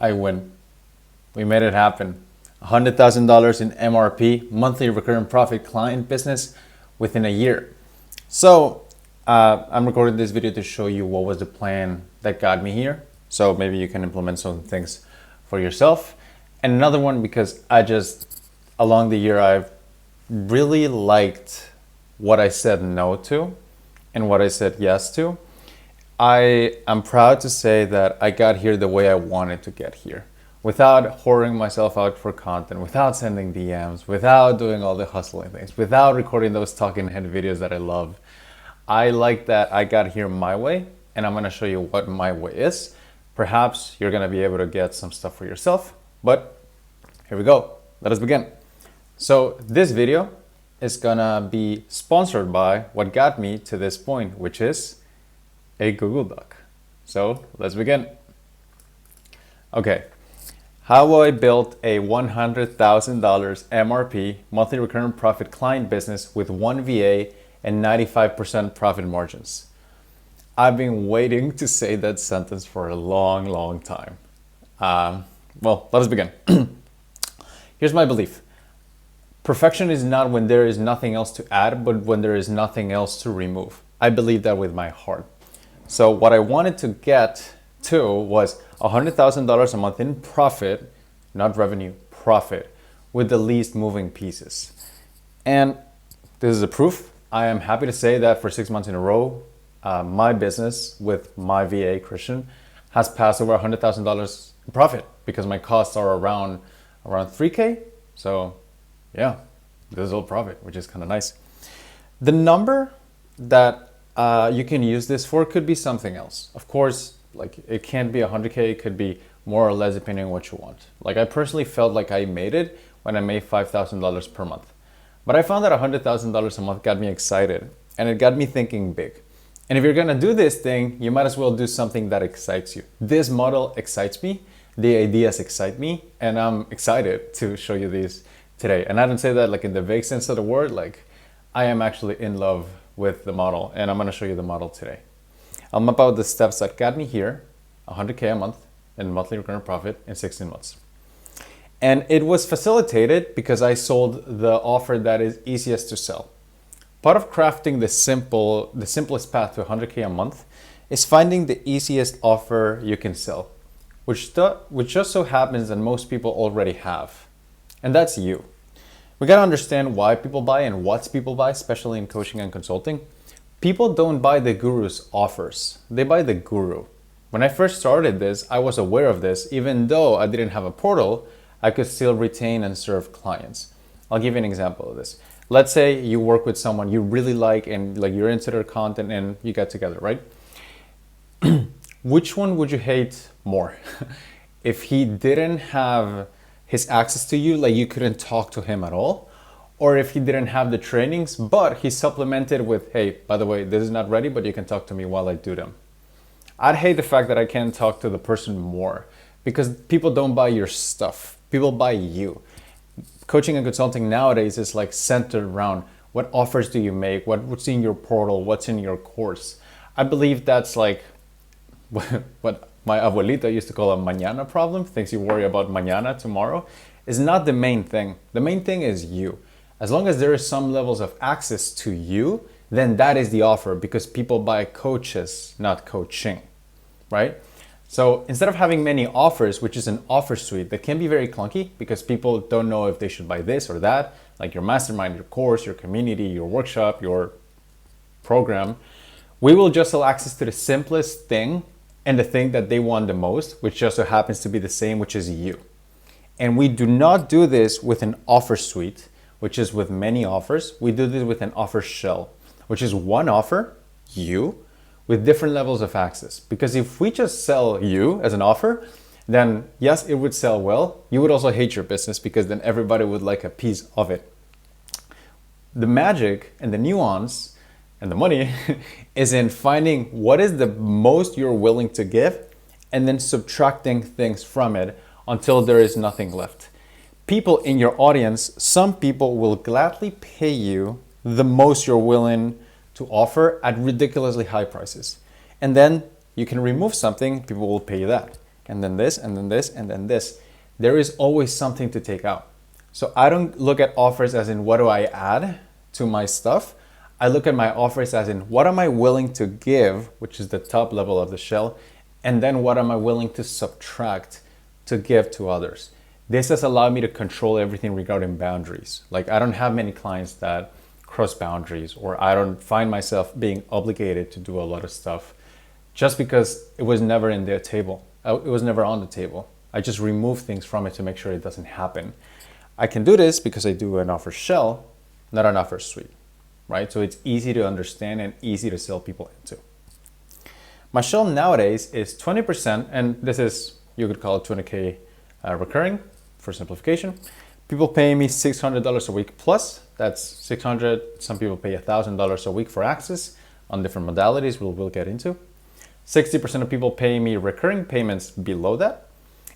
I win. We made it happen. $100,000 in MRP, monthly recurring profit client business within a year. So I'm recording this video to show you what was the plan that got me here. So maybe you can implement some things for yourself. And another one, because along the year, I've really liked what I said no to and what I said yes to. I am proud to say that I got here the way I wanted to get here, without whoring myself out for content, without sending DMs, without doing all the hustling things, without recording those talking head videos that I love. I like that I got here my way, and I'm gonna show you what my way is. Perhaps you're gonna be able to get some stuff for yourself, but here we go. Let us begin. So this video is gonna be sponsored by what got me to this point, which is a Google Doc. So let's begin. Okay, how I built a $100,000 MRP, monthly recurring profit client business with one VA and 95% profit margins. I've been waiting to say that sentence for a long time. Well, let us begin. Here's my belief. Perfection is not when there is nothing else to add, but when there is nothing else to remove. I believe that with my heart. So what I wanted to get to was $100,000 a month in profit, not revenue, profit, with the least moving pieces. And this is a proof. I am happy to say that for 6 months in a row, my business with my VA, Christian, has passed over $100,000 in profit because my costs are around 3K. So yeah, this is all profit, which is kind of nice. The number that you can use this for could be something else. Of course, like it can't be 100K, it could be more or less depending on what you want. Like I personally felt like I made it when I made $5,000 per month. But I found that $100,000 a month got me excited and it got me thinking big. And if you're gonna do this thing, you might as well do something that excites you. This model excites me, the ideas excite me, and I'm excited to show you these today. And I don't say that like in the vague sense of the word, like I am actually in love with the model, and I'm gonna show you the model today. I'll map out the steps that got me here, 100K a month in monthly recurring profit in 16 months. And it was facilitated because I sold the offer that is easiest to sell. Part of crafting the simplest path to 100K a month is finding the easiest offer you can sell, which just so happens that most people already have. And that's you. We gotta understand why people buy and what people buy, especially in coaching and consulting. People don't buy the guru's offers, they buy the guru. When I first started this, I was aware of this. Even though I didn't have a portal, I could still retain and serve clients. I'll give you an example of this. Let's say you work with someone you really like and like you're into their content and you get together, right? Which one would you hate more? If he didn't have his access to you, like you couldn't talk to him at all, or if he didn't have the trainings, but he supplemented with, hey, by the way, this is not ready, but you can talk to me while I do them. I'd hate the fact that I can't talk to the person more because people don't buy your stuff. People buy you. Coaching and consulting nowadays is like centered around what offers do you make, what's in your portal, what's in your course. I believe that's like what my abuelita used to call a mañana problem, things you worry about mañana, tomorrow, is not the main thing. The main thing is you. As long as there is some levels of access to you, then that is the offer because people buy coaches, not coaching, right? So instead of having many offers, which is an offer suite that can be very clunky because people don't know if they should buy this or that, like your mastermind, your course, your community, your workshop, your program, we will just sell access to the simplest thing and the thing that they want the most, which just so happens to be the same, which is you. And we do not do this with an offer suite, which is with many offers. We do this with an offer shell, which is one offer, you, with different levels of access. Because if we just sell you as an offer, then yes, it would sell well. You would also hate your business because then everybody would like a piece of it. The magic and the nuance and the money is in finding what is the most you're willing to give and then subtracting things from it until there is nothing left. People in your audience, some people will gladly pay you the most you're willing to offer at ridiculously high prices. And then you can remove something, people will pay you that. and then this, and then this, and then this. There is always something to take out. So I don't look at offers as in what do I add to my stuff. I look at my offers as in what am I willing to give, which is the top level of the shell, and then what am I willing to subtract to give to others. This has allowed me to control everything regarding boundaries. Like I don't have many clients that cross boundaries, or I don't find myself being obligated to do a lot of stuff just because it was never in the table. It was never on the table. I just remove things from it to make sure it doesn't happen. I can do this because I do an offer shell, not an offer suite, right? So it's easy to understand and easy to sell people into. My shell nowadays is 20%, and this is, you could call it 20K recurring for simplification. People pay me $600 a week plus. That's 600. Some people pay $1,000 a week for access on different modalities we'll get into. 60% of people pay me recurring payments below that.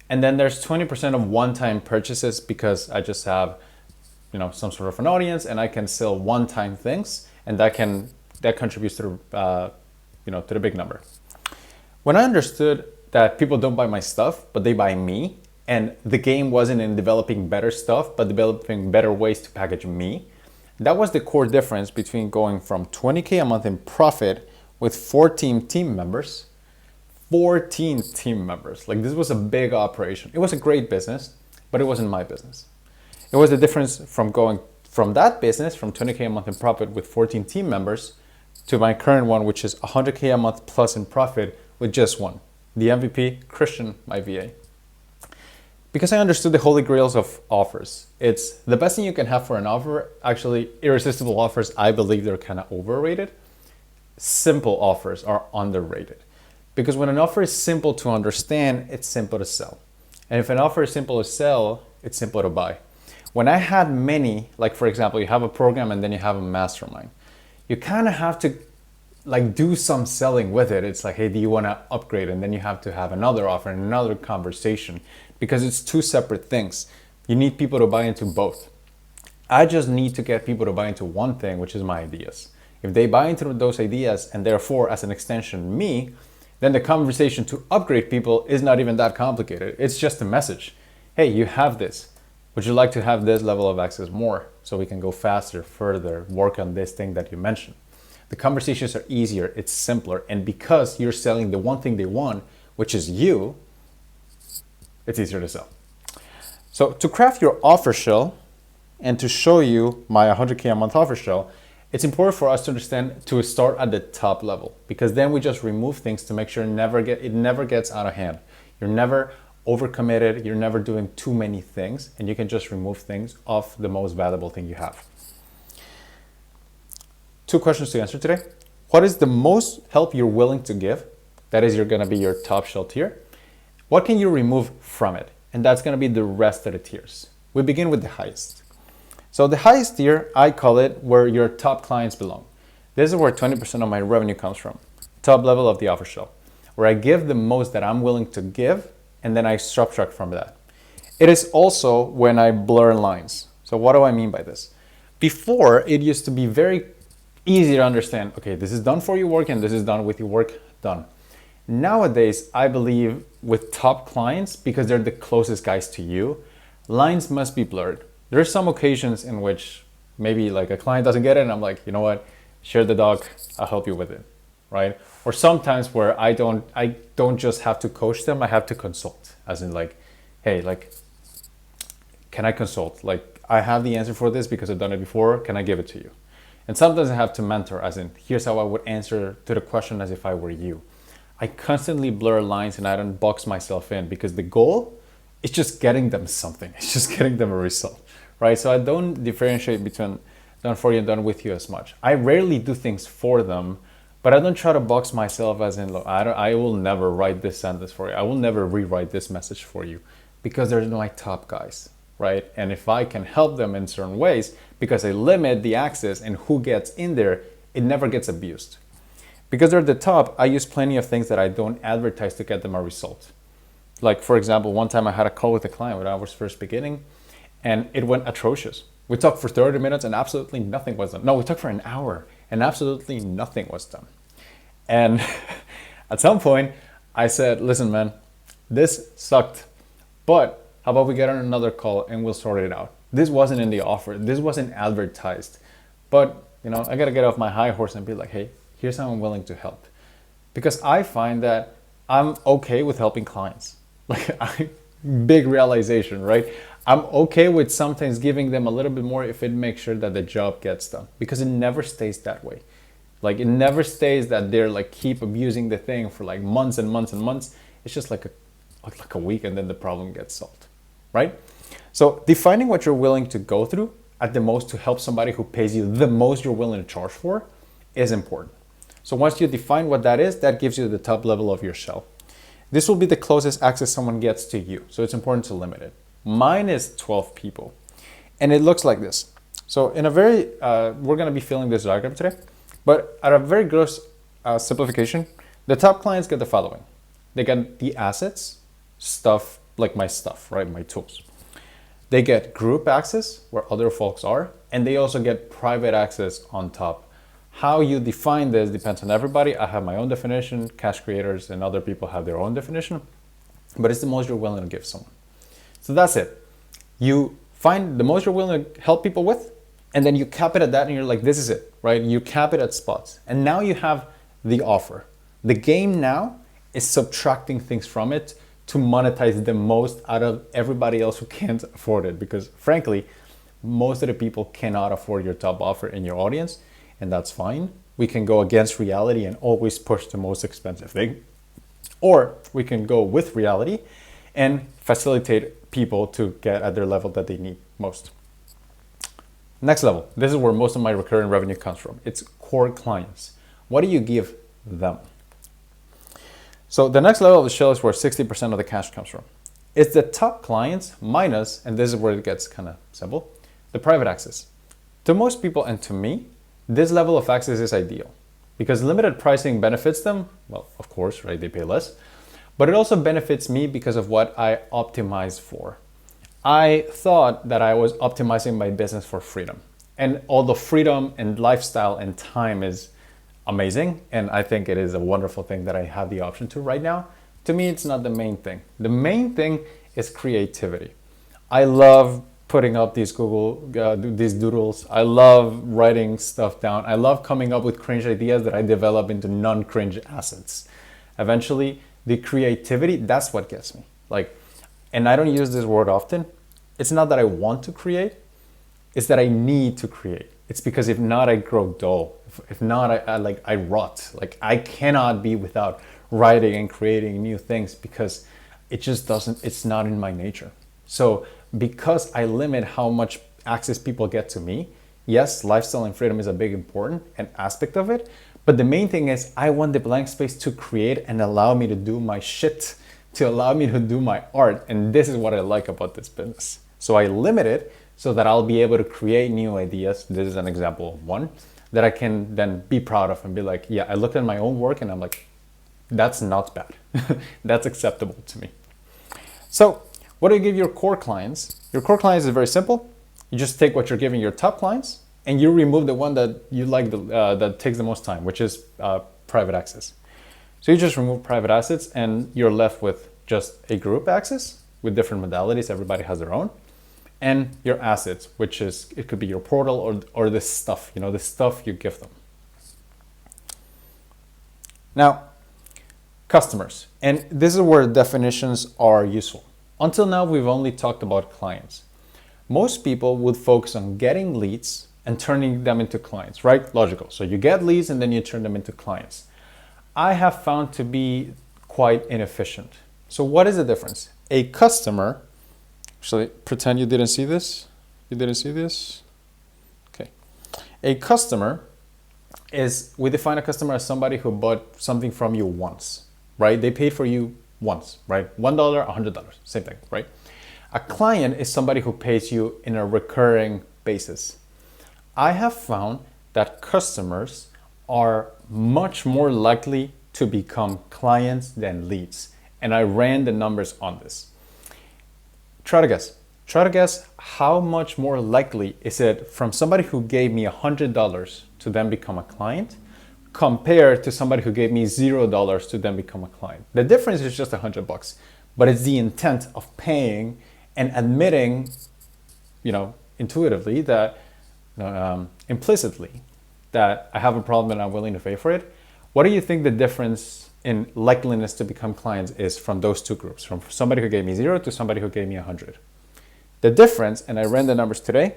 And then there's 20% of one-time purchases because I just have, some sort of an audience and I can sell one-time things, and that contributes to to the big number. When I understood that people don't buy my stuff, but they buy me, and the game wasn't in developing better stuff, but developing better ways to package me, that was the core difference between going from 20K a month in profit with 14 team members. 14 team members. Like, this was a big operation. It was a great business, but it wasn't my business. It was the difference from going from that business, from 20K a month in profit with 14 team members, to my current one, which is 100K a month plus in profit with just one. The MVP, Christian, my VA. Because I understood the holy grails of offers. It's the best thing you can have for an offer. Actually, irresistible offers, I believe they're kind of overrated. Simple offers are underrated. Because when an offer is simple to understand, it's simple to sell. And if an offer is simple to sell, it's simple to buy. When I had many, like for example, you have a program and then you have a mastermind, you kind of have to do some selling with it. It's like, hey, do you want to upgrade? And then you have to have another offer and another conversation, because it's two separate things. You need people to buy into both. I just need to get people to buy into one thing, which is my ideas. If they buy into those ideas, and therefore as an extension me, then the conversation to upgrade people is not even that complicated. It's just a message. Hey, you have this. Would you like to have this level of access more so we can go faster, further, work on this thing that you mentioned? The conversations are easier, it's simpler, and because you're selling the one thing they want, which is you, it's easier to sell. So to craft your offer shell and to show you my 100K a month offer shell, it's important for us to understand to start at the top level, because then we just remove things to make sure it never gets out of hand. You're never overcommitted, you're never doing too many things, and you can just remove things off the most valuable thing you have. 2 questions to answer today. What is the most help you're willing to give? That is going to be your top shell tier. What can you remove from it? And that's going to be the rest of the tiers. We begin with the highest. So the highest tier, I call it where your top clients belong. This is where 20% of my revenue comes from. Top level of the offer shell, where I give the most that I'm willing to give, and then I subtract from that. It is also when I blur lines. So what do I mean by this? Before, it used to be very easy to understand, okay, this is done for your work and this is done with your work done. Nowadays, I believe with top clients, because they're the closest guys to you, lines must be blurred. There are some occasions in which maybe like a client doesn't get it and I'm like, you know what, share the dog, I'll help you with it, right? Or sometimes where I don't just have to coach them, I have to consult, as in like, hey, like, can I consult? Like, I have the answer for this because I've done it before, can I give it to you? And sometimes I have to mentor, as in, here's how I would answer to the question as if I were you. I constantly blur lines and I don't box myself in, because the goal is just getting them something. It's just getting them a result, right? So I don't differentiate between done for you and done with you as much. I rarely do things for them, but I don't try to box myself as in, look, I will never write this sentence for you. I will never rewrite this message for you, because they're my top guys, right? And if I can help them in certain ways, because I limit the access and who gets in there, it never gets abused. Because they're the top, I use plenty of things that I don't advertise to get them a result. Like, for example, one time I had a call with a client when I was first beginning, and it went atrocious. We talked for 30 minutes and absolutely nothing was done. No, we talked for an hour and absolutely nothing was done. And at some point I said, listen, man, This sucked. But how about we get on another call and we'll sort it out. This wasn't in the offer. This wasn't advertised. But, I got to get off my high horse and be like, hey, here's how I'm willing to help. Because I find that I'm okay with helping clients. Big realization, right? I'm okay with sometimes giving them a little bit more if it makes sure that the job gets done. Because it never stays that way. It never stays that they're keep abusing the thing for months and months and months. It's just like a week and then the problem gets solved, right? So defining what you're willing to go through at the most to help somebody who pays you the most you're willing to charge for is important. So once you define what that is, that gives you the top level of your shell. This will be the closest access someone gets to you. So it's important to limit it. Mine is 12 people and it looks like this. So in a very, we're going to be filling this diagram today, but at a very gross simplification, the top clients get the following. They get the assets, stuff like my stuff, right? My tools. They get group access where other folks are, and they also get private access on top. How you define this depends on everybody. I have my own definition, cash creators and other people have their own definition, but it's the most you're willing to give someone. So that's it. You find the most you're willing to help people with, and then you cap it at that and you're like, this is it, right? You cap it at spots. And now you have the offer. The game now is subtracting things from it to monetize the most out of everybody else who can't afford it. Because frankly, most of the people cannot afford your top offer in your audience, and that's fine. We can go against reality and always push the most expensive thing. Or we can go with reality and facilitate people to get at their level that they need most. Next level, this is where most of my recurring revenue comes from. It's core clients. What do you give them? So the next level of the shell is where 60% of the cash comes from. It's the top clients minus, and this is where it gets kind of simple, the private access. To most people and to me, this level of access is ideal because limited pricing benefits them. Well, of course, right? They pay less, but it also benefits me because of what I optimize for. I thought that I was optimizing my business for freedom, and all the freedom and lifestyle and time is amazing, and I think it is a wonderful thing that I have the option to right now. To me, it's not the main thing. The main thing is creativity. I love putting up these these doodles. I love writing stuff down. I love coming up with cringe ideas that I develop into non-cringe assets. Eventually, the creativity, that's what gets me. And I don't use this word often. It's not that I want to create, it's that I need to create. It's because if not, I grow dull. If not, I rot. I cannot be without writing and creating new things because it just doesn't, it's not in my nature. So because I limit how much access people get to me, yes, lifestyle and freedom is a big important an aspect of it. But the main thing is I want the blank space to create and allow me to do my shit, to allow me to do my art. And this is what I like about this business. So I limit it so that I'll be able to create new ideas. This is an example of one that I can then be proud of and be like, yeah, I looked at my own work and I'm like, that's not bad. That's acceptable to me. So what do you give your core clients? Your core clients is very simple. You just take what you're giving your top clients and you remove the one that you like, that takes the most time, which is private access. So you just remove private assets and you're left with just a group access with different modalities. Everybody has their own. And your assets, which is, it could be your portal or this stuff, the stuff you give them. Now, customers. And this is where definitions are useful. Until now, we've only talked about clients. Most people would focus on getting leads and turning them into clients, right? Logical. So you get leads and then you turn them into clients. I have found to be quite inefficient. So what is the difference? A customer, actually pretend you didn't see this. You didn't see this? Okay. A customer is, we define a customer as somebody who bought something from you once, right? They paid for you once, right? $1, $100, same thing, right? A client is somebody who pays you in a recurring basis. I have found that customers are much more likely to become clients than leads. And I ran the numbers on this. Try to guess. Try to guess how much more likely is it from somebody who gave me $100 to then become a client compared to somebody who gave me $0 to then become a client. The difference is just $100, but it's the intent of paying and admitting, intuitively that, implicitly, that I have a problem and I'm willing to pay for it. What do you think the difference in likeliness to become clients is from those two groups, from somebody who gave me 0 to somebody who gave me 100? The difference, and I ran the numbers today,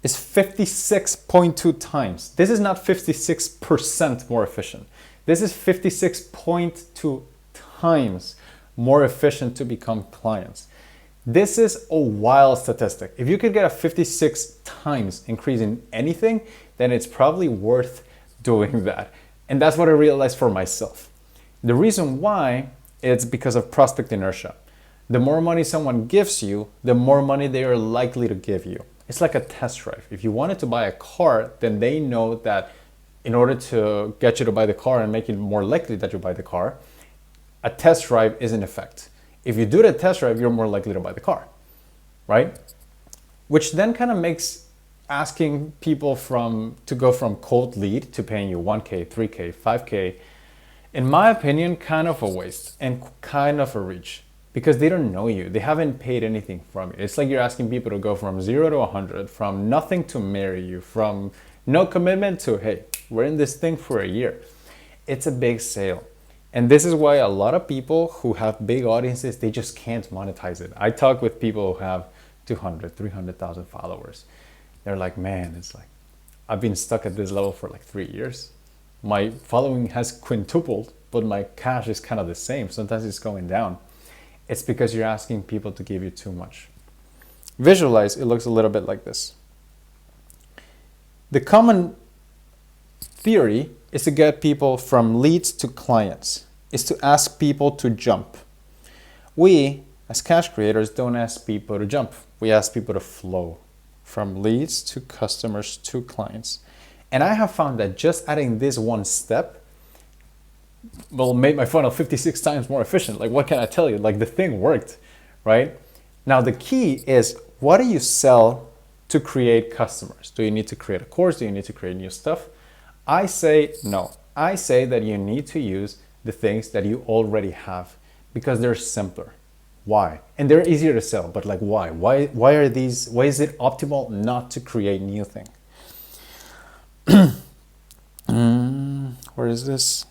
is 56.2 times. This is not 56% more efficient. This is 56.2 times more efficient to become clients. This is a wild statistic. If you could get a 56 times increase in anything, then it's probably worth doing that. And that's what I realized for myself. The reason why is because of prospect inertia. The more money someone gives you, the more money they are likely to give you. It's like a test drive. If you wanted to buy a car, then they know that in order to get you to buy the car and make it more likely that you buy the car, a test drive is in effect. If you do the test drive, you're more likely to buy the car, right? Which then kind of makes asking people to go from cold lead to paying you 1K, 3K, 5K, in my opinion, kind of a waste and kind of a reach, because they don't know you. They haven't paid anything from you. It's like you're asking people to go from 0 to 100, from nothing to marry you, from no commitment to, hey, we're in this thing for a year. It's a big sale. And this is why a lot of people who have big audiences, they just can't monetize it. I talk with people who have 200, 300,000 followers. They're like, man, it's like, I've been stuck at this level for like 3 years. My following has quintupled, but my cash is kind of the same. Sometimes it's going down. It's because you're asking people to give you too much. Visualize, it looks a little bit like this. The common theory is to get people from leads to clients, is to ask people to jump. We, as cash creators, don't ask people to jump. We ask people to flow from leads to customers to clients. And I have found that just adding this one step will make my funnel 56 times more efficient. Like, what can I tell you? Like, the thing worked, right? Now, the key is, what do you sell to create customers? Do you need to create a course? Do you need to create new stuff? I say no. I say that you need to use the things that you already have because they're simpler. Why? And they're easier to sell, but like, why? Why is it optimal not to create new thing? Where is this?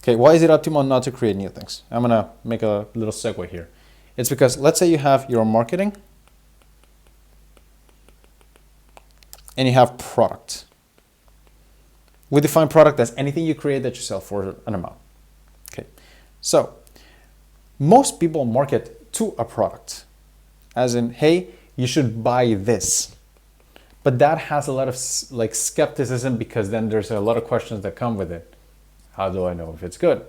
Okay, why is it optimal not to create new things? I'm gonna make a little segue here. It's because let's say you have your marketing and you have product. We define product as anything you create that you sell for an amount. Okay, so most people market to a product, as in, hey, you should buy this. But that has a lot of like skepticism because then there's a lot of questions that come with it. How do I know if it's good?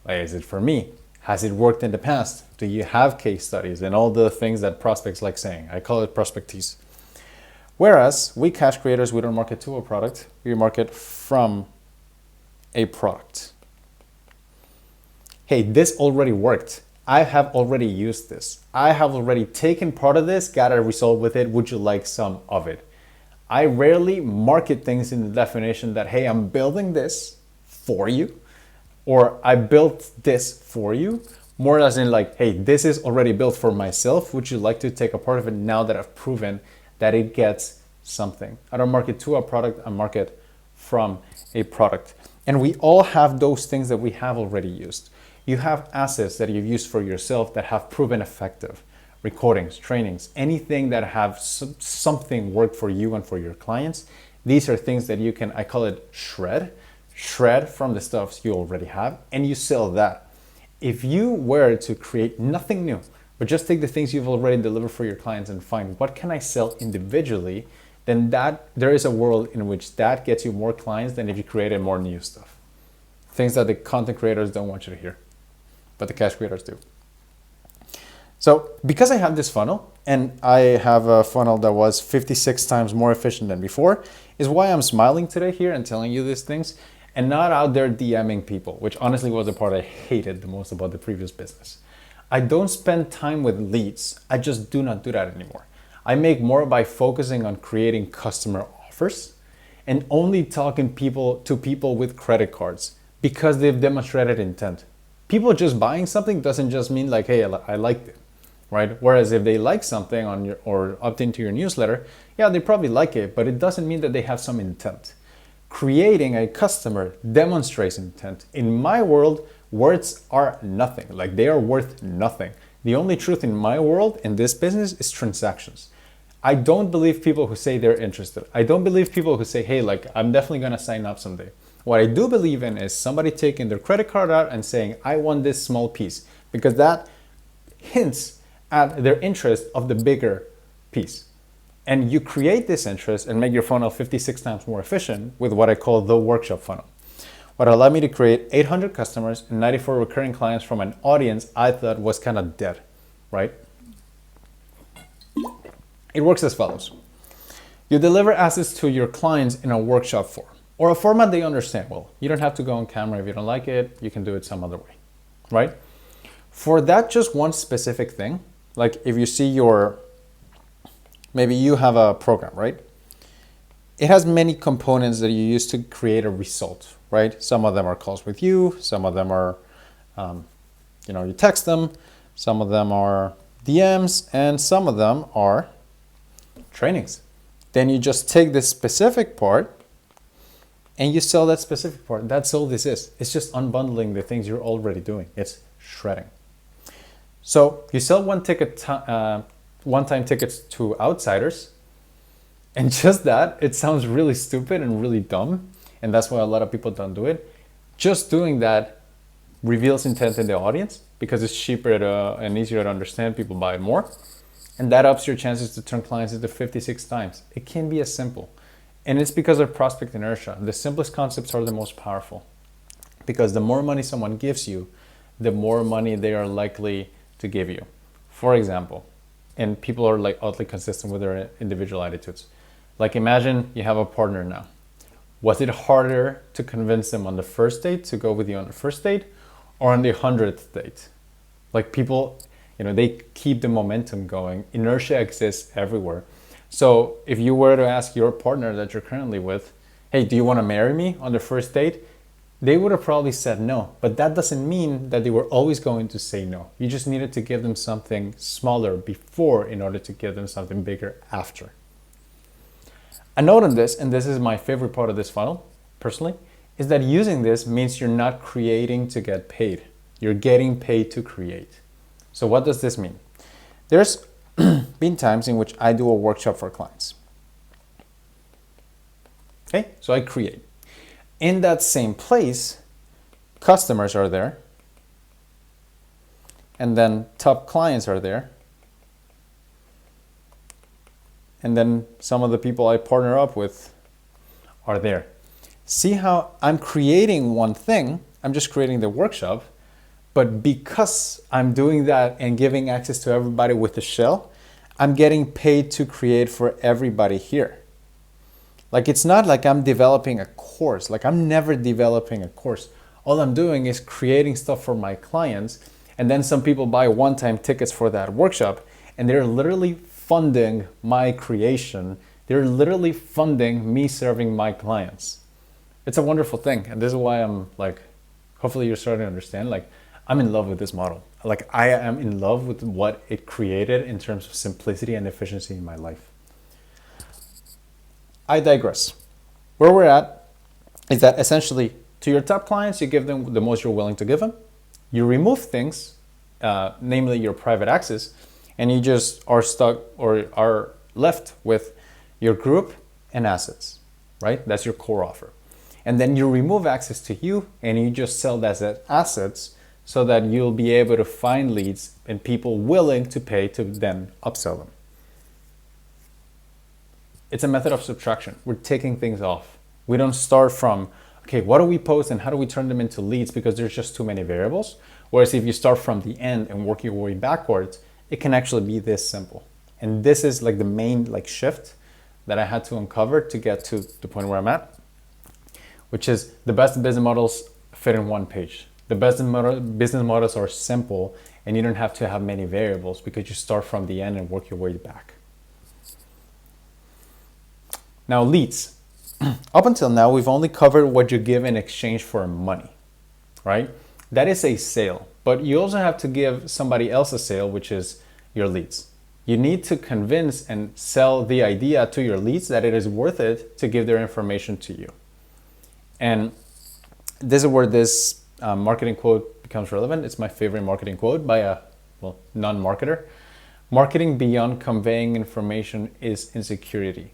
Like, is it for me? Has it worked in the past? Do you have case studies and all the things that prospects like saying? I call it prospectease. Whereas we cash creators, we don't market to a product, we market from a product. Hey, this already worked. I have already used this. I have already taken part of this, got a result with it. Would you like some of it? I rarely market things in the definition that, hey, I'm building this for you, or I built this for you, more as in like, hey, this is already built for myself. Would you like to take a part of it now that I've proven that it gets something? I don't market to a product, I market from a product. And we all have those things that we have already used. You have assets that you've used for yourself that have proven effective. Recordings, trainings, anything that have something work for you and for your clients. These are things that you can, I call it shred from the stuff you already have, and you sell that. If you were to create nothing new, but just take the things you've already delivered for your clients and find what can I sell individually, then there is a world in which that gets you more clients than if you created more new stuff. Things that the content creators don't want you to hear, but the cash creators do. So because I have this funnel, and I have a funnel that was 56 times more efficient than before, is why I'm smiling today here and telling you these things, and not out there DMing people, which honestly was the part I hated the most about the previous business. I don't spend time with leads. I just do not do that anymore. I make more by focusing on creating customer offers and only talking to people with credit cards because they've demonstrated intent. People just buying something doesn't just mean like, hey, I liked it, right? Whereas if they like something on your or opt into your newsletter, yeah, they probably like it, but it doesn't mean that they have some intent. Creating a customer demonstrates intent. In my world, words are nothing. Like, they are worth nothing. The only truth in my world, in this business, is transactions. I don't believe people who say they're interested. I don't believe people who say, hey, like, I'm definitely gonna sign up someday. What I do believe in is somebody taking their credit card out and saying, I want this small piece, because that hints at their interest of the bigger piece. And you create this interest and make your funnel 56 times more efficient with what I call the workshop funnel. What allowed me to create 800 customers and 94 recurring clients from an audience I thought was kind of dead, right? It works as follows. You deliver assets to your clients in a workshop form, or a format they understand well. You don't have to go on camera if you don't like it. You can do it some other way, right? For that just one specific thing, like if you see maybe you have a program, right? It has many components that you use to create a result, right? Some of them are calls with you. Some of them are, you text them. Some of them are DMs, and some of them are trainings. Then you just take this specific part and you sell that specific part. That's all this is. It's just unbundling the things you're already doing. It's shredding. So you sell one-time tickets to outsiders, and just that, it sounds really stupid and really dumb, and that's why a lot of people don't do it. Just doing that reveals intent in the audience because it's cheaper and easier to understand. People buy it more, and that ups your chances to turn clients into 56 times. It can be as simple, and it's because of prospect inertia. The simplest concepts are the most powerful, because the more money someone gives you, the more money they are likely to give you. For example, and people are like oddly consistent with their individual attitudes. Like, imagine you have a partner now. Was it harder to convince them on the first date to go with you on the first date, or on the 100th date? Like, people, they keep the momentum going. Inertia exists everywhere. So if you were to ask your partner that you're currently with, hey, do you want to marry me on the first date? They would have probably said no, but that doesn't mean that they were always going to say no. You just needed to give them something smaller before in order to give them something bigger after. A note on this, and this is my favorite part of this funnel, personally, is that using this means you're not creating to get paid. You're getting paid to create. So what does this mean? There's been times in which I do a workshop for clients. Okay, so I create. In that same place, customers are there, and then top clients are there, and then some of the people I partner up with are there. See how I'm creating one thing, I'm just creating the workshop, but because I'm doing that and giving access to everybody with the shell, I'm getting paid to create for everybody here. Like, it's not like I'm developing a course. Like, I'm never developing a course. All I'm doing is creating stuff for my clients, and then some people buy one-time tickets for that workshop, and they're literally funding my creation. They're literally funding me serving my clients. It's a wonderful thing, and this is why I'm like, hopefully you're starting to understand, like, I'm in love with this model. Like, I am in love with what it created in terms of simplicity and efficiency in my life. I digress. Where we're at is that essentially to your top clients, you give them the most you're willing to give them. You remove things, namely your private access, and you just are stuck or are left with your group and assets, right? That's your core offer. And then you remove access to you and you just sell that as assets so that you'll be able to find leads and people willing to pay to then upsell them. It's a method of subtraction. We're taking things off. We don't start from, okay, what do we post and how do we turn them into leads, because there's just too many variables. Whereas if you start from the end and work your way backwards, it can actually be this simple. And this is like the main shift that I had to uncover to get to the point where I'm at, which is the best business models fit in one page. The best business models are simple and you don't have to have many variables because you start from the end and work your way back. Now, leads. Up until now, we've only covered what you give in exchange for money, right? That is a sale, but you also have to give somebody else a sale, which is your leads. You need to convince and sell the idea to your leads that it is worth it to give their information to you. And this is where this marketing quote becomes relevant. It's my favorite marketing quote by a non-marketer. Marketing beyond conveying information is insecurity.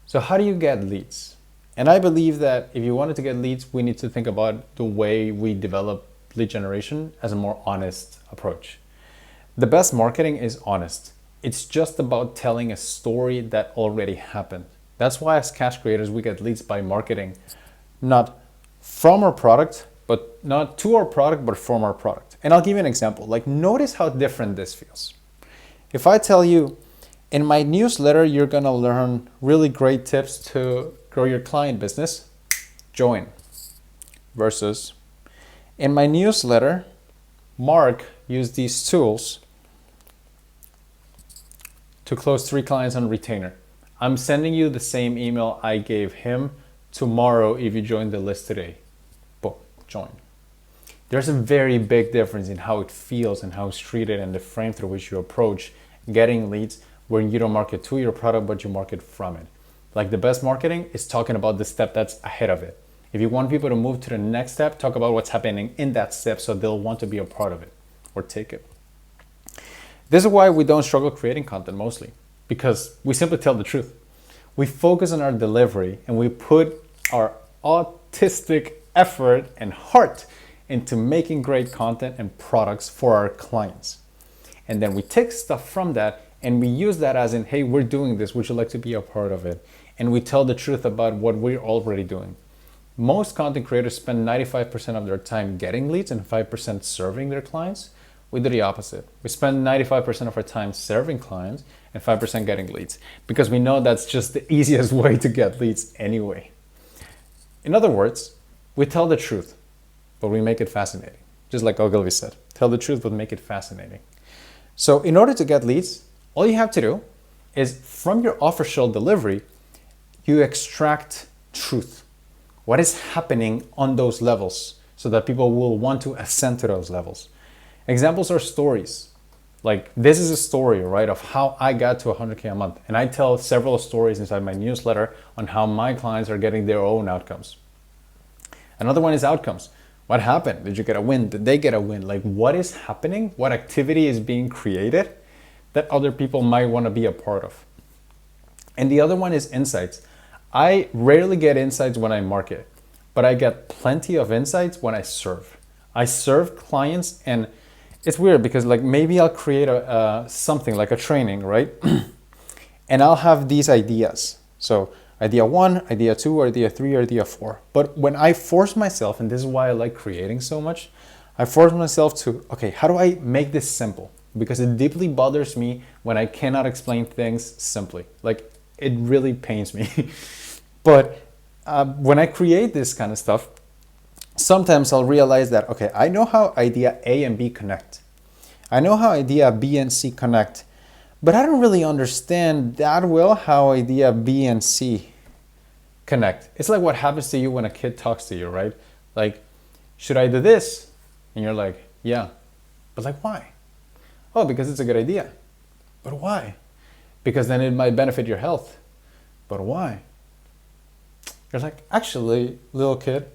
So how do you get leads? And I believe that if you wanted to get leads, we need to think about the way we develop lead generation as a more honest approach. The best marketing is honest. It's just about telling a story that already happened. That's why as cash creators, we get leads by marketing, not from our product, but not to our product, but from our product. And I'll give you an example. Like, notice how different this feels. If I tell you, in my newsletter, you're gonna learn really great tips to grow your client business, join. Versus, in my newsletter, Mark used these tools to close 3 clients on retainer. I'm sending you the same email I gave him tomorrow if you join the list today. Boom, join. There's a very big difference in how it feels and how it's treated and the frame through which you approach getting leads when you don't market to your product, but you market from it. Like, the best marketing is talking about the step that's ahead of it. If you want people to move to the next step, talk about what's happening in that step so they'll want to be a part of it or take it. This is why we don't struggle creating content mostly, because we simply tell the truth. We focus on our delivery and we put our autistic effort and heart into making great content and products for our clients. And then we take stuff from that and we use that as in, hey, we're doing this, would you like to be a part of it? And we tell the truth about what we're already doing. Most content creators spend 95% of their time getting leads and 5% serving their clients. We do the opposite. We spend 95% of our time serving clients and 5% getting leads, because we know that's just the easiest way to get leads anyway. In other words, we tell the truth, but we make it fascinating. Just like Ogilvy said, tell the truth, but make it fascinating. So in order to get leads, all you have to do is, from your offer shell delivery, you extract truth. What is happening on those levels so that people will want to ascend to those levels? Examples are stories. Like, this is a story, right, of how I got to 100K a month. And I tell several stories inside my newsletter on how my clients are getting their own outcomes. Another one is outcomes. What happened? Did you get a win? Did they get a win? Like, what is happening? What activity is being created that other people might want to be a part of? And the other one is insights. I rarely get insights when I market, but I get plenty of insights when I serve. I serve clients, and it's weird because, like, maybe I'll create something like a training, right? And I'll have these ideas. So idea 1, idea 2, idea 3, idea 4. But when I force myself, and this is why I like creating so much, I force myself to, okay, how do I make this simple? Because it deeply bothers me when I cannot explain things simply. Like, it really pains me. But when I create this kind of stuff, sometimes I'll realize that, okay, I know how idea A and B connect. I know how idea B and C connect, but I don't really understand that well how idea B and C connect. It's like what happens to you when a kid talks to you, right? Like, should I do this? And you're like, yeah. But like, why? Oh, because it's a good idea. But why? Because then it might benefit your health. But why? You're like, actually, little kid,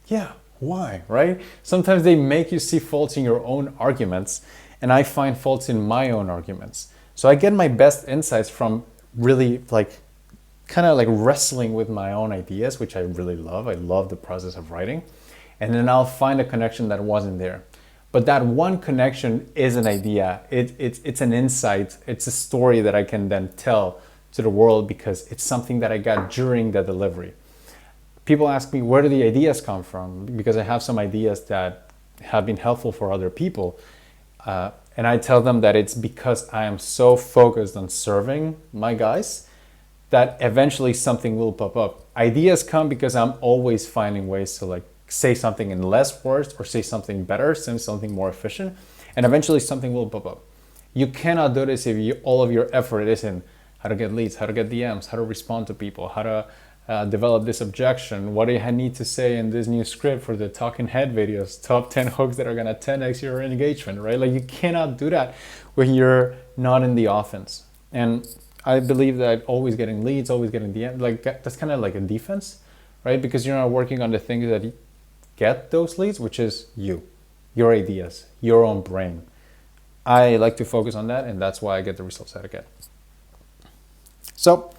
yeah, why, right? Sometimes they make you see faults in your own arguments, and I find faults in my own arguments. So I get my best insights from really, like, kind of like wrestling with my own ideas, which I really love. I love the process of writing. And then I'll find a connection that wasn't there. But that one connection is an idea. It's an insight. It's a story that I can then tell to the world because it's something that I got during the delivery. People ask me, where do the ideas come from? Because I have some ideas that have been helpful for other people. And I tell them that it's because I am so focused on serving my guys that eventually something will pop up. Ideas come because I'm always finding ways to, like, say something in less words or say something better, say something more efficient, and eventually something will pop up. You cannot do this if all of your effort is in how to get leads, how to get DMs, how to respond to people, how to develop this objection? What do I need to say in this new script for the talking head videos? Top 10 hooks that are gonna 10x your engagement, right? Like you cannot do that when you're not in the offense. And I believe that always getting leads, always getting the end, like that's kind of like a defense, right? Because you're not working on the things that get those leads, which is you, your ideas, your own brain. I like to focus on that, and that's why I get the results that I get. So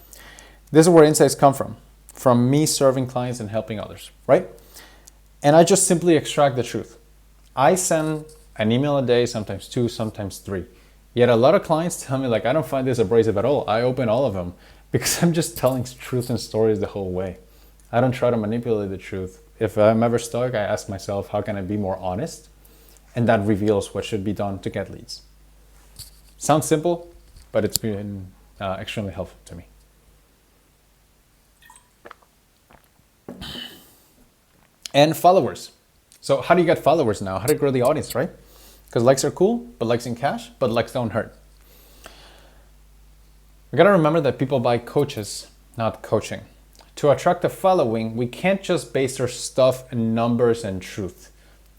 this is where insights come from me serving clients and helping others, right? And I just simply extract the truth. I send an email a day, sometimes 2, sometimes 3. Yet a lot of clients tell me like, I don't find this abrasive at all. I open all of them because I'm just telling truth and stories the whole way. I don't try to manipulate the truth. If I'm ever stuck, I ask myself, how can I be more honest? And that reveals what should be done to get leads. Sounds simple, but it's been extremely helpful to me. And followers. So how do you get followers now? How do you grow the audience, right? Because likes are cool, but likes in cash, but likes don't hurt. We gotta remember that people buy coaches, not coaching. To attract a following, we can't just base our stuff in numbers and truth.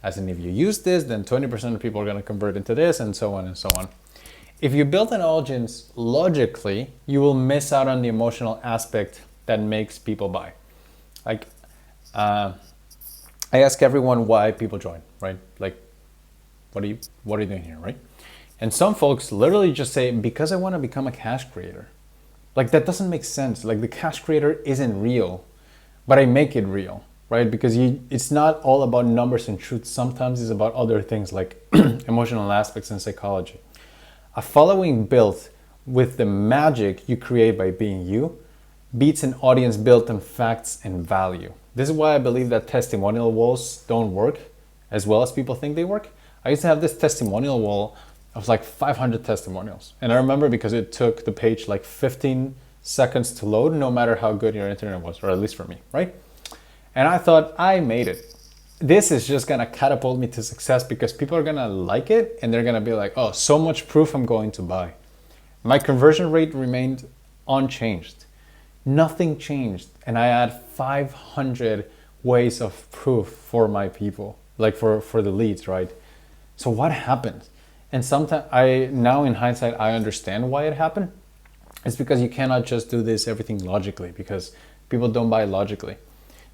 As in, if you use this, then 20% of people are gonna convert into this, and so on and so on. If you build an audience logically, you will miss out on the emotional aspect that makes people buy. Like, I ask everyone why people join, right? Like, what are you doing here, right? And some folks literally just say, because I want to become a cash creator. Like that doesn't make sense. Like the cash creator isn't real, but I make it real, right? Because it's not all about numbers and truth. Sometimes it's about other things like emotional aspects and psychology. A following built with the magic you create by being you beats an audience built on facts and value. This is why I believe that testimonial walls don't work as well as people think they work. I used to have this testimonial wall of like 500 testimonials. And I remember because it took the page like 15 seconds to load, no matter how good your internet was, or at least for me, right? And I thought, I made it. This is just gonna catapult me to success because people are gonna like it and they're gonna be like, oh, so much proof, I'm going to buy. My conversion rate remained unchanged. Nothing changed. And I had 500 ways of proof for my people, like for the leads, right? So what happened? And sometimes now in hindsight, I understand why it happened. It's because you cannot just do this everything logically because people don't buy logically.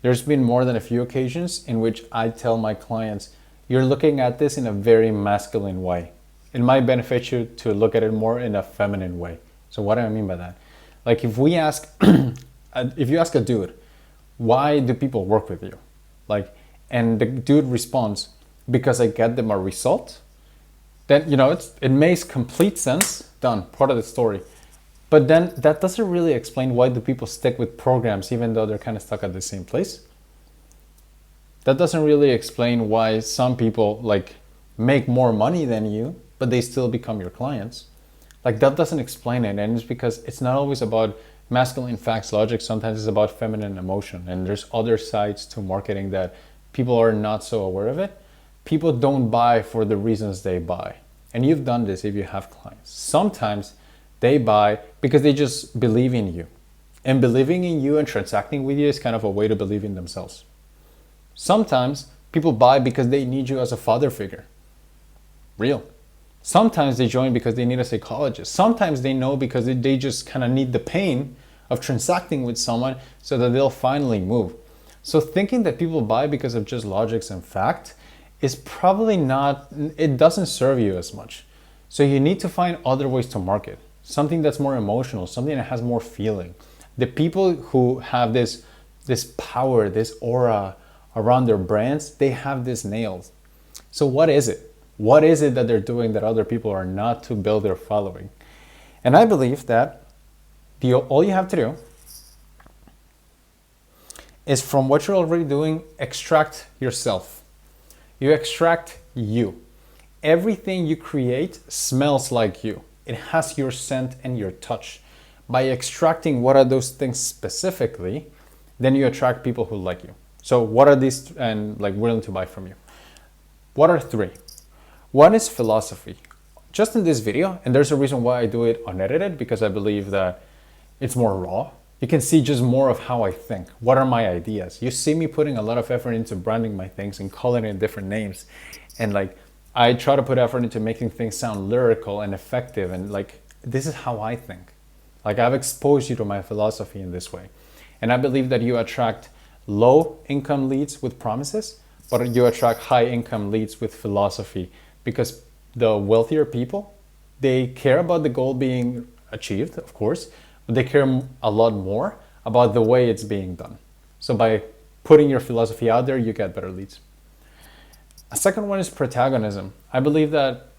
There's been more than a few occasions in which I tell my clients, you're looking at this in a very masculine way. It might benefit you to look at it more in a feminine way. So what do I mean by that? Like if we ask, if you ask a dude, why do people work with you? Like, and the dude responds, because I get them a result, then, you know, it makes complete sense, done, part of the story. But then that doesn't really explain why do people stick with programs even though they're kind of stuck at the same place. That doesn't really explain why some people like make more money than you, but they still become your clients. Like that doesn't explain it. And it's because it's not always about masculine facts, logic. Sometimes it's about feminine emotion. And there's other sides to marketing that people are not so aware of it. People don't buy for the reasons they buy. And you've done this if you have clients. Sometimes they buy because they just believe in you. And believing in you and transacting with you is kind of a way to believe in themselves. Sometimes people buy because they need you as a father figure. Real. Sometimes they join because they need a psychologist. Sometimes they know because they just kind of need the pain of transacting with someone so that they'll finally move. So thinking that people buy because of just logics and fact is probably not, it doesn't serve you as much. So you need to find other ways to market. Something that's more emotional, something that has more feeling. The people who have this power, this aura around their brands, they have this nailed. So what is it? What is it that they're doing that other people are not to build their following? And I believe that all you have to do is from what you're already doing, extract yourself. You extract you. Everything you create smells like you. It has your scent and your touch. By extracting what are those things specifically, then you attract people who like you. So what are these and like willing to buy from you? What are 3? One is philosophy. Just in this video, and there's a reason why I do it unedited, because I believe that it's more raw. you can see just more of how I think. What are my ideas? You see me putting a lot of effort into branding my things and calling it different names. And like, I try to put effort into making things sound lyrical and effective. And like, this is how I think. Like, I've exposed you to my philosophy in this way. And I believe that you attract low income leads with promises, but you attract high income leads with philosophy, because the wealthier people, they care about the goal being achieved, of course, but they care a lot more about the way it's being done. So by putting your philosophy out there, you get better leads. A second one is protagonism. I believe that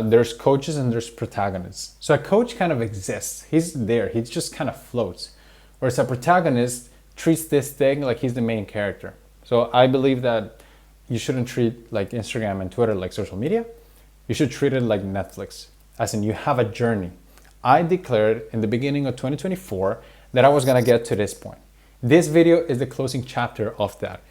there's coaches and there's protagonists. So a coach kind of exists. He's there. He just kind of floats. Whereas a protagonist treats this thing like he's the main character. So I believe that you shouldn't treat like Instagram and Twitter like social media. You should treat it like Netflix, as in you have a journey. I declared in the beginning of 2024 that I was gonna get to this point. This video is the closing chapter of that.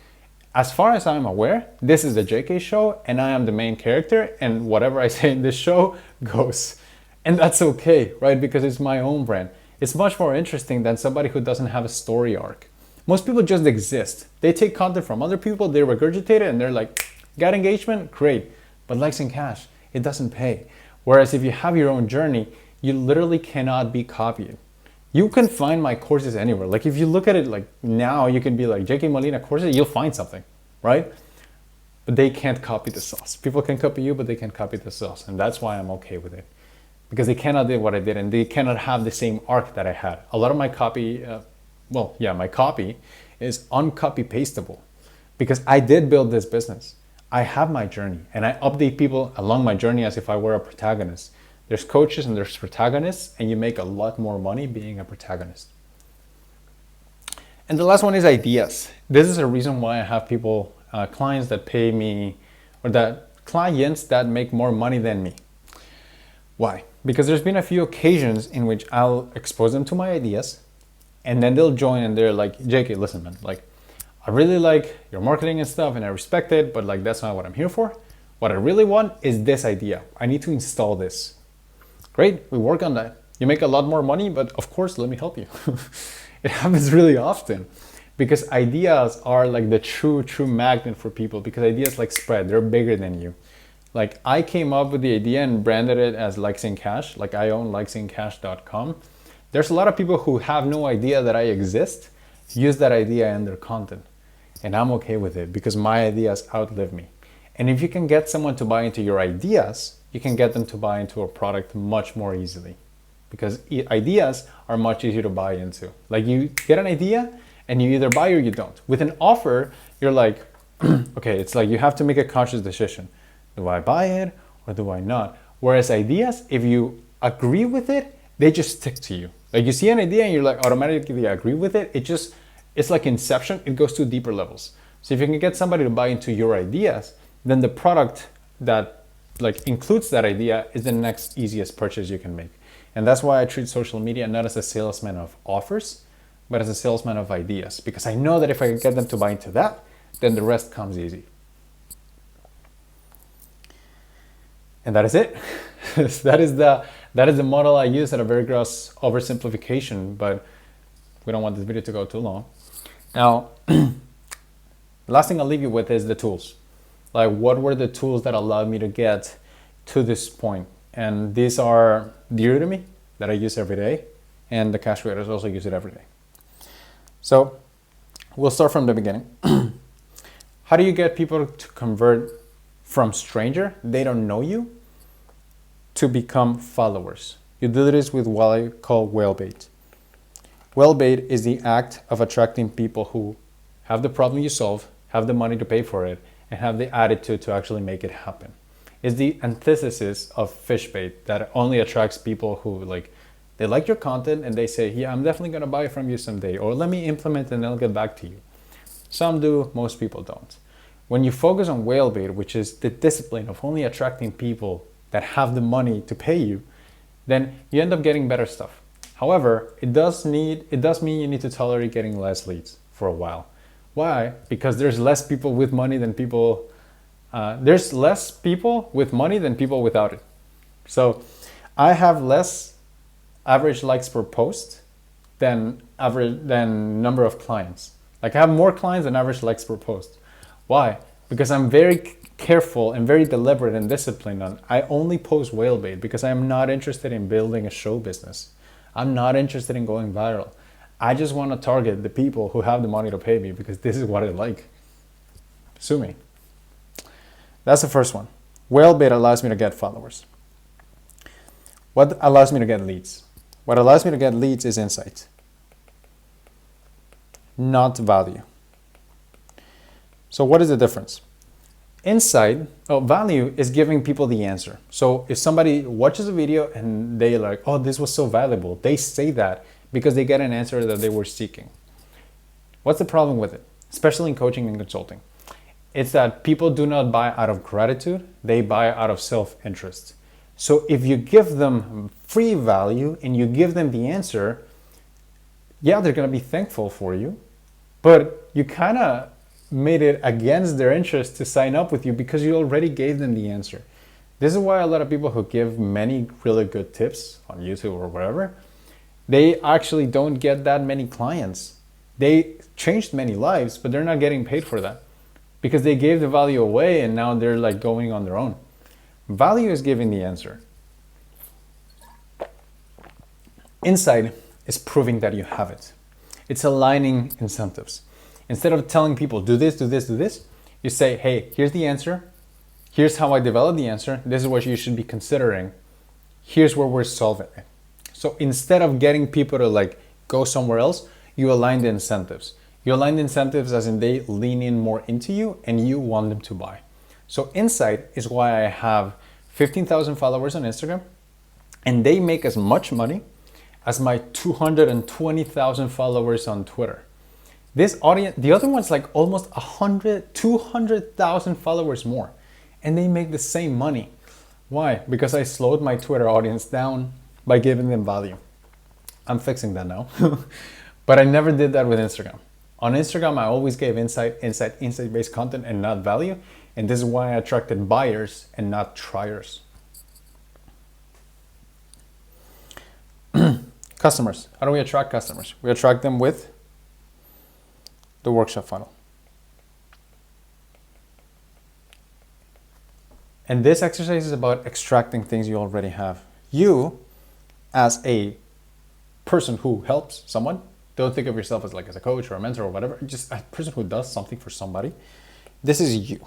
As far as I'm aware, this is the JK show and I am the main character, and whatever I say in this show goes. And that's okay, right? Because it's my own brand. It's much more interesting than somebody who doesn't have a story arc. Most people just exist. They take content from other people, they regurgitate it, and they're like, got engagement? Great. But likes and cash, it doesn't pay. Whereas if you have your own journey, you literally cannot be copied. You can find my courses anywhere. Like if you look at it like now, you can be like JK Molina courses, you'll find something, right? But they can't copy the sauce. People can copy you, but they can't copy the sauce. And that's why I'm okay with it. Because they cannot do what I did, and they cannot have the same arc that I had. A lot of my copy, my copy is uncopy pastable, because I did build this business. I have my journey, and I update people along my journey as if I were a protagonist. There's coaches and there's protagonists, and you make a lot more money being a protagonist. And the last one is ideas. This is a reason why I have people, clients that pay me, or that clients that make more money than me. Why? Because there's been a few occasions in which I'll expose them to my ideas, and then they'll join and they're like, JK, listen, man, like, I really like your marketing and stuff and I respect it, but like, that's not what I'm here for. What I really want is this idea. I need to install this. Great, we work on that. You make a lot more money, but of course, let me help you. It happens really often because ideas are like the true magnet for people, because ideas like spread, they're bigger than you. Like I came up with the idea and branded it as Likes in Cash. Like I own likesandcash.com. There's a lot of people who have no idea that I exist, use that idea in their content. And I'm okay with it because my ideas outlive me. And if you can get someone to buy into your ideas, you can get them to buy into a product much more easily, because ideas are much easier to buy into. Like you get an idea and you either buy or you don't. With an offer, you're like, okay, it's like you have to make a conscious decision. Do I buy it or do I not? Whereas ideas, if you agree with it, they just stick to you. Like you see an idea and you're like automatically agree with it. It's like Inception. It goes to deeper levels. So if you can get somebody to buy into your ideas, then the product that like includes that idea is the next easiest purchase you can make. And that's why I treat social media not as a salesman of offers, but as a salesman of ideas, because I know that if I can get them to buy into that, then the rest comes easy. And that is it. that is the model I use at a very gross oversimplification, but we don't want this video to go too long. Now, the last thing I'll leave you with is the tools. Like, what were the tools that allowed me to get to this point? And these are the Udemy that I use every day, and the Cash creators also use it every day. So we'll start from the beginning. How do you get people to convert from stranger, they don't know you, to become followers? You do this with what I call whale bait. Whale bait is the act of attracting people who have the problem you solve, have the money to pay for it, and have the attitude to actually make it happen. It's the antithesis of fish bait that only attracts people who they like your content and they say, yeah, I'm definitely gonna buy from you someday, or let me implement and I'll get back to you. Some do, most people don't. When you focus on whale bait, which is the discipline of only attracting people that have the money to pay you, then you end up getting better stuff. However, it does mean you need to tolerate getting less leads for a while. Why? Because there's less people with money than people, there's less people with money than people without it. So I have less average likes per post than number of clients. Like I have more clients than average likes per post. Why? Because I'm very careful and very deliberate and disciplined on I only post whale bait because I'm not interested in building a show business. I'm not interested in going viral. I just want to target the people who have the money to pay me because this is what I like. Sue me. That's the first one. Whale bait allows me to get followers. What allows me to get leads? What allows me to get leads is insight, not value. So what is the difference? Value is giving people the answer. So if somebody watches a video and they like, oh, this was so valuable, they say that because they get an answer that they were seeking. What's the problem with it? Especially in coaching and consulting. It's that people do not buy out of gratitude, they buy out of self-interest. So if you give them free value and you give them the answer, yeah, they're going to be thankful for you, but you kind of made it against their interest to sign up with you because you already gave them the answer. This is why a lot of people who give many really good tips on YouTube or wherever, they actually don't get that many clients. They changed many lives, but they're not getting paid for that because they gave the value away and now they're like going on their own. Value is giving the answer. Insight is proving that you have it. It's aligning incentives. Instead of telling people, do this, do this, do this, you say, hey, here's the answer. Here's how I developed the answer. This is what you should be considering. Here's where we're solving it. So instead of getting people to like go somewhere else, you align the incentives. You align the incentives as in they lean in more into you and you want them to buy. So insight is why I have 15,000 followers on Instagram and they make as much money as my 220,000 followers on Twitter. This audience, the other one's like almost 200,000 followers more and they make the same money. Why? Because I slowed my Twitter audience down by giving them value. I'm fixing that now. But I never did that with Instagram. On Instagram, I always gave insight-based content and not value. And this is why I attracted buyers and not triers. Customers. How do we attract customers? We attract them with the workshop funnel. And this exercise is about extracting things you already have. You, as a person who helps someone, don't think of yourself as like as a coach or a mentor or whatever, just a person who does something for somebody. This is you.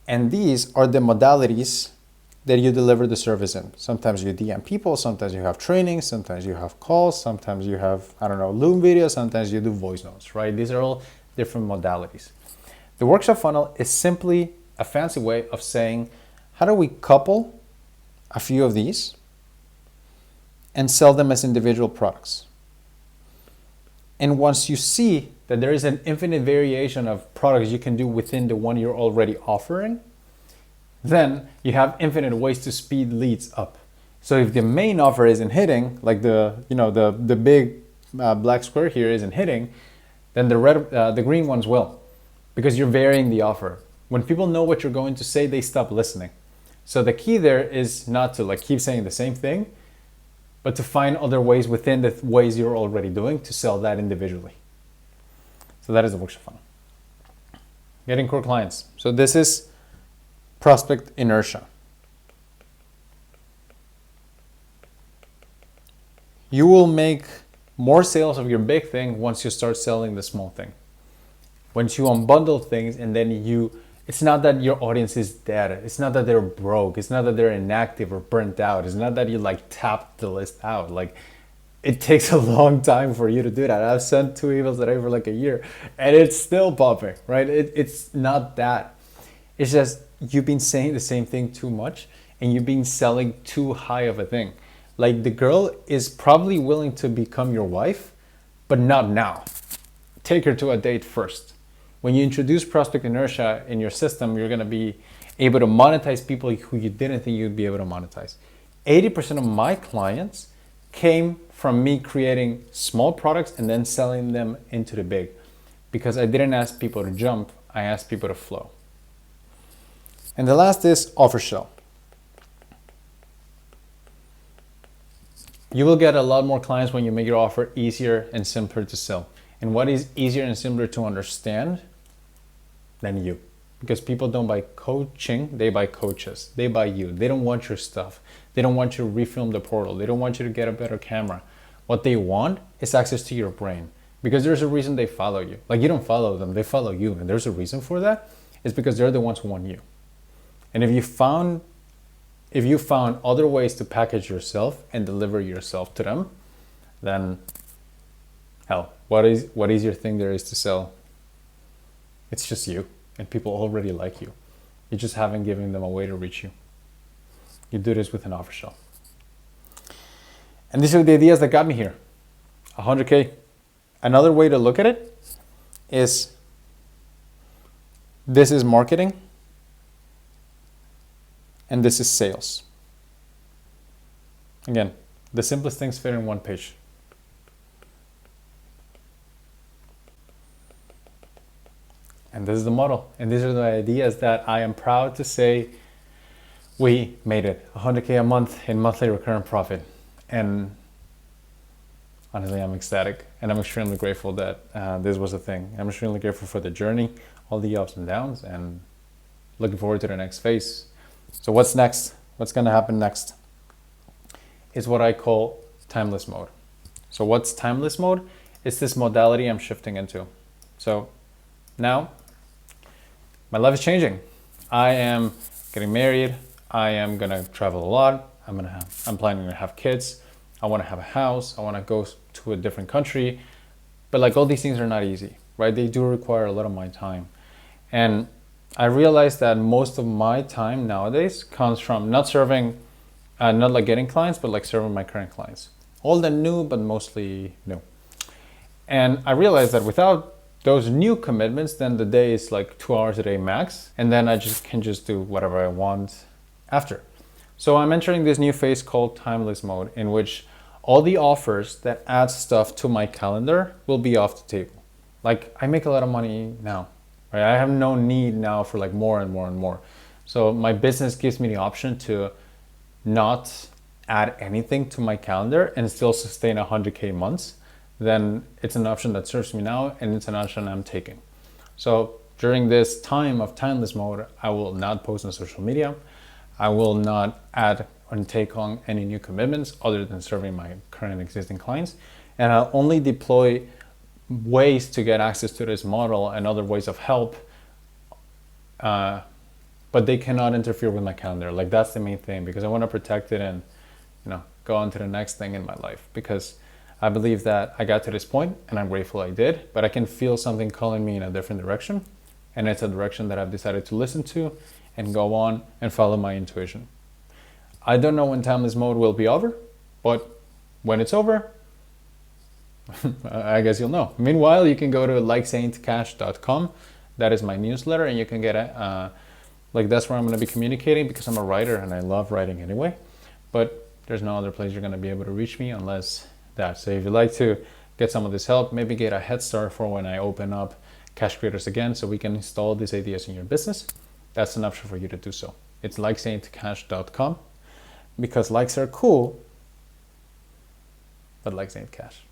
And these are the modalities that you deliver the service in. Sometimes you DM people, sometimes you have training, sometimes you have calls, sometimes you have, Loom videos, sometimes you do voice notes, right? These are all different modalities. The workshop funnel is simply a fancy way of saying, how do we couple a few of these and sell them as individual products? And once you see that there is an infinite variation of products you can do within the one you're already offering, then you have infinite ways to speed leads up. So if the main offer isn't hitting, like the big black square here isn't hitting, then the green ones will, because you're varying the offer. When people know what you're going to say, they stop listening. So the key there is not to like keep saying the same thing, but to find other ways within the ways you're already doing to sell that individually. So that is the workshop funnel. Getting core clients. So this is prospect inertia. You will make more sales of your big thing once you start selling the small thing. Once you unbundle things and then it's not that your audience is dead. It's not that they're broke. It's not that they're inactive or burnt out. It's not that you like tapped the list out. Like it takes a long time for you to do that. I've sent 2 emails a day for like a year and it's still popping, right? It's not that. It's just you've been saying the same thing too much and you've been selling too high of a thing. Like the girl is probably willing to become your wife, but not now. Take her to a date first. When you introduce prospect inertia in your system, you're going to be able to monetize people who you didn't think you'd be able to monetize. 80% of my clients came from me creating small products and then selling them into the big. Because I didn't ask people to jump, I asked people to flow. And the last is offer shell. You will get a lot more clients when you make your offer easier and simpler to sell. And what is easier and simpler to understand than you? Because people don't buy coaching, they buy coaches. They buy you. They don't want your stuff. They don't want you to refilm the portal. They don't want you to get a better camera. What they want is access to your brain, because there's a reason they follow you. Like, you don't follow them, they follow you. And there's a reason for that. It's because they're the ones who want you. And if you found other ways to package yourself and deliver yourself to them, then hell, what easier thing there is to sell? It's just you, and people already like you. You just haven't given them a way to reach you. You do this with an offer shell. And these are the ideas that got me here. 100K. Another way to look at it is, this is marketing and this is sales. Again, the simplest things fit in one page. And this is the model. And these are the ideas that I am proud to say we made it. 100K a month in monthly recurrent profit. And honestly, I'm ecstatic. And I'm extremely grateful that this was a thing. I'm extremely grateful for the journey, all the ups and downs, and looking forward to the next phase. So what's next? What's going to happen next is what I call timeless mode. So what's timeless mode? It's this modality I'm shifting into. So now my life is changing. I am getting married. I am going to travel a lot. I'm planning to have kids. I want to have a house. I want to go to a different country. But like, all these things are not easy, right? They do require a lot of my time. And I realized that most of my time nowadays comes from not serving, not like getting clients, but like serving my current clients. All the new, but mostly new. And I realized that without those new commitments, then the day is like 2 hours a day max. And then I can just do whatever I want after. So I'm entering this new phase called timeless mode, in which all the offers that add stuff to my calendar will be off the table. Like, I make a lot of money now. Right? I have no need now for like more and more and more. So my business gives me the option to not add anything to my calendar and still sustain 100K months. Then it's an option that serves me now, and it's an option I'm taking. So during this time of timeless mode, I will not post on social media. I will not add and take on any new commitments other than serving my current existing clients. And I'll only deploy ways to get access to this model and other ways of help, but they cannot interfere with my calendar. Like, that's the main thing, because I want to protect it and, go on to the next thing in my life, because I believe that I got to this point, and I'm grateful I did, but I can feel something calling me in a different direction, and it's a direction that I've decided to listen to and go on and follow my intuition. I don't know when timeless mode will be over, but when it's over, I guess you'll know. Meanwhile, you can go to likesaintcash.com. That is my newsletter, and you can get that's where I'm going to be communicating, because I'm a writer and I love writing anyway. But there's no other place you're going to be able to reach me unless that. So if you'd like to get some of this help, maybe get a head start for when I open up Cash Creators again, so we can install these ideas in your business, that's an option for you to do so. It's likesaintcash.com, because likes are cool, but likes ain't cash.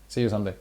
See you someday.